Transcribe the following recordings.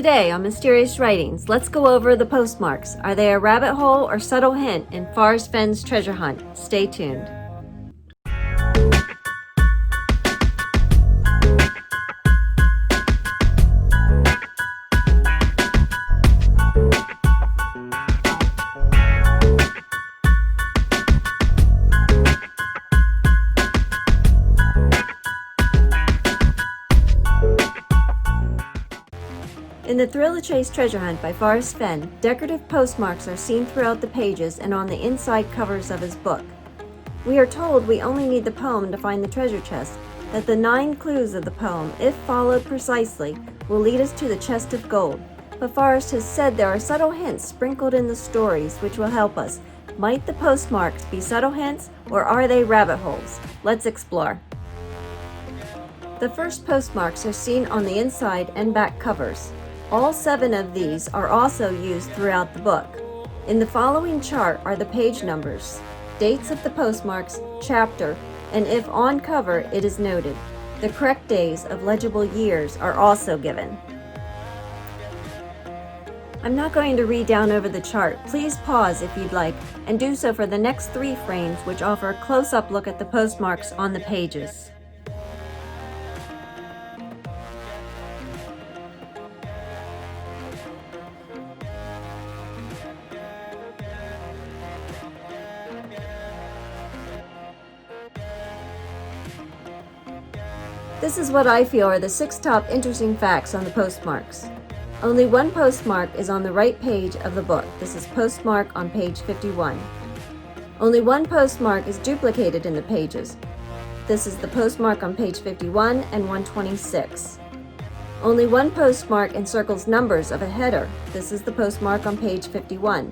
Today on Mysterious Writings, let's go over the postmarks. Are they a rabbit hole or subtle hint in Forrest Fenn's treasure hunt? Stay tuned. In the Thrill the Chase Treasure Hunt by Forrest Fenn, decorative postmarks are seen throughout the pages and on the inside covers of his book. We are told we only need the poem to find the treasure chest, that the 9 clues of the poem, if followed precisely, will lead us to the chest of gold. But Forrest has said there are subtle hints sprinkled in the stories which will help us. Might the postmarks be subtle hints, or are they rabbit holes? Let's explore. The first postmarks are seen on the inside and back covers. All 7 of these are also used throughout the book. In the following chart are the page numbers, dates of the postmarks, chapter, and if on cover it is noted. The correct days of legible years are also given. I'm not going to read down over the chart. Please pause if you'd like, and do so for the next 3 frames, which offer a close-up look at the postmarks on the pages. This is what I feel are the 6 top interesting facts on the postmarks. Only one postmark is on the right page of the book. This is postmark on page 51. Only one postmark is duplicated in the pages. This is the postmark on page 51 and 126. Only one postmark encircles numbers of a header. This is the postmark on page 51.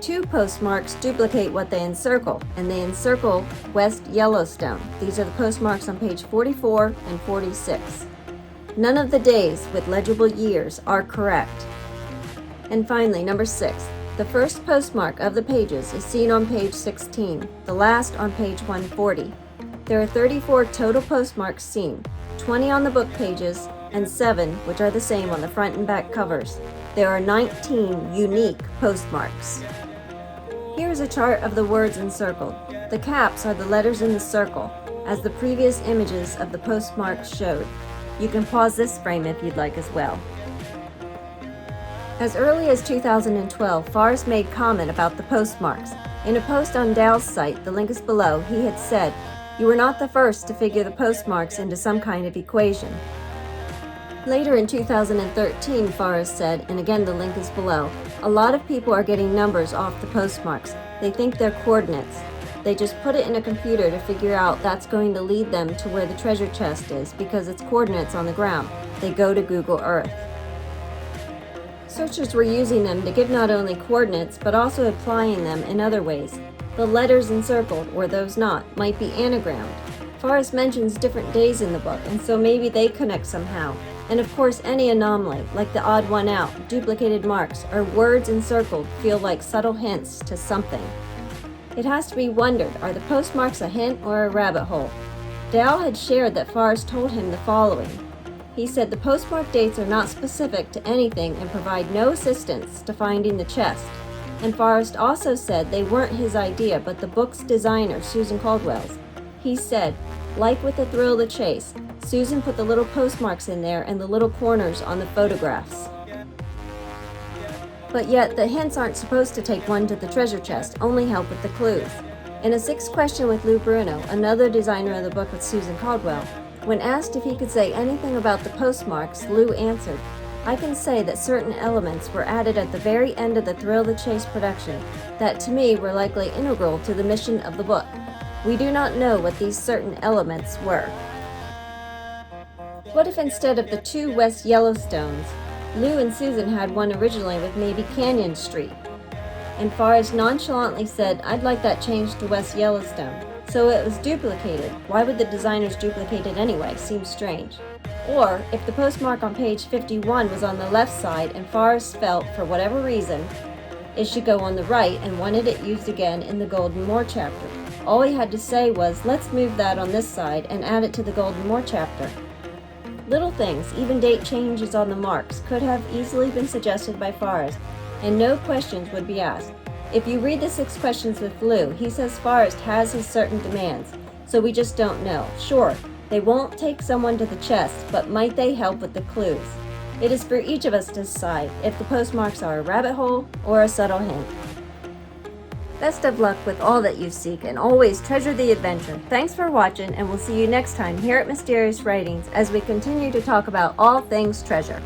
2 postmarks duplicate what they encircle, and they encircle West Yellowstone. These are the postmarks on page 44 and 46. None of the days with legible years are correct. And finally, number 6. The first postmark of the pages is seen on page 16, the last on page 140. There are 34 total postmarks seen, 20 on the book pages, and 7, which are the same on the front and back covers. There are 19 unique postmarks. Here's a chart of the words encircled. The caps are the letters in the circle, as the previous images of the postmarks showed. You can pause this frame if you'd like as well. As early as 2012, Forrest made comment about the postmarks. In a post on Dow's site, the link is below, he had said, "You were not the first to figure the postmarks into some kind of equation." Later in 2013, Forrest said, and again the link is below, "A lot of people are getting numbers off the postmarks. They think they're coordinates. They just put it in a computer to figure out that's going to lead them to where the treasure chest is because it's coordinates on the ground. They go to Google Earth." Searchers were using them to give not only coordinates, but also applying them in other ways. The letters encircled, or those not, might be anagrammed. Forrest mentions different days in the book, and so maybe they connect somehow. And of course, any anomaly, like the odd one out, duplicated marks, or words encircled, feel like subtle hints to something. It has to be wondered, are the postmarks a hint or a rabbit hole? Dow had shared that Forrest told him the following. He said the postmark dates are not specific to anything and provide no assistance to finding the chest. And Forrest also said they weren't his idea, but the book's designer, Susan Caldwell's. He said, like with the Thrill the Chase, Susan put the little postmarks in there and the little corners on the photographs. But yet, the hints aren't supposed to take one to the treasure chest, only help with the clues. In a 6th question with Lou Bruno, another designer of the book with Susan Caldwell, when asked if he could say anything about the postmarks, Lou answered, "I can say that certain elements were added at the very end of the Thrill the Chase production that to me were likely integral to the mission of the book. We do not know what these certain elements were." What if instead of the 2 West Yellowstones, Lou and Susan had one originally with maybe Canyon Street? And Forrest nonchalantly said, "I'd like that changed to West Yellowstone." So it was duplicated. Why would the designers duplicate it anyway? Seems strange. Or if the postmark on page 51 was on the left side and Forrest felt, for whatever reason, it should go on the right and wanted it used again in the Golden Moor chapter. All he had to say was, "Let's move that on this side and add it to the Golden Moor chapter." Little things, even date changes on the marks, could have easily been suggested by Forrest, and no questions would be asked. If you read the 6 questions with Lou, he says Forrest has his certain demands, so we just don't know. Sure, they won't take someone to the chest, but might they help with the clues? It is for each of us to decide if the postmarks are a rabbit hole or a subtle hint. Best of luck with all that you seek, and always treasure the adventure. Thanks for watching, and we'll see you next time here at Mysterious Writings as we continue to talk about all things treasure.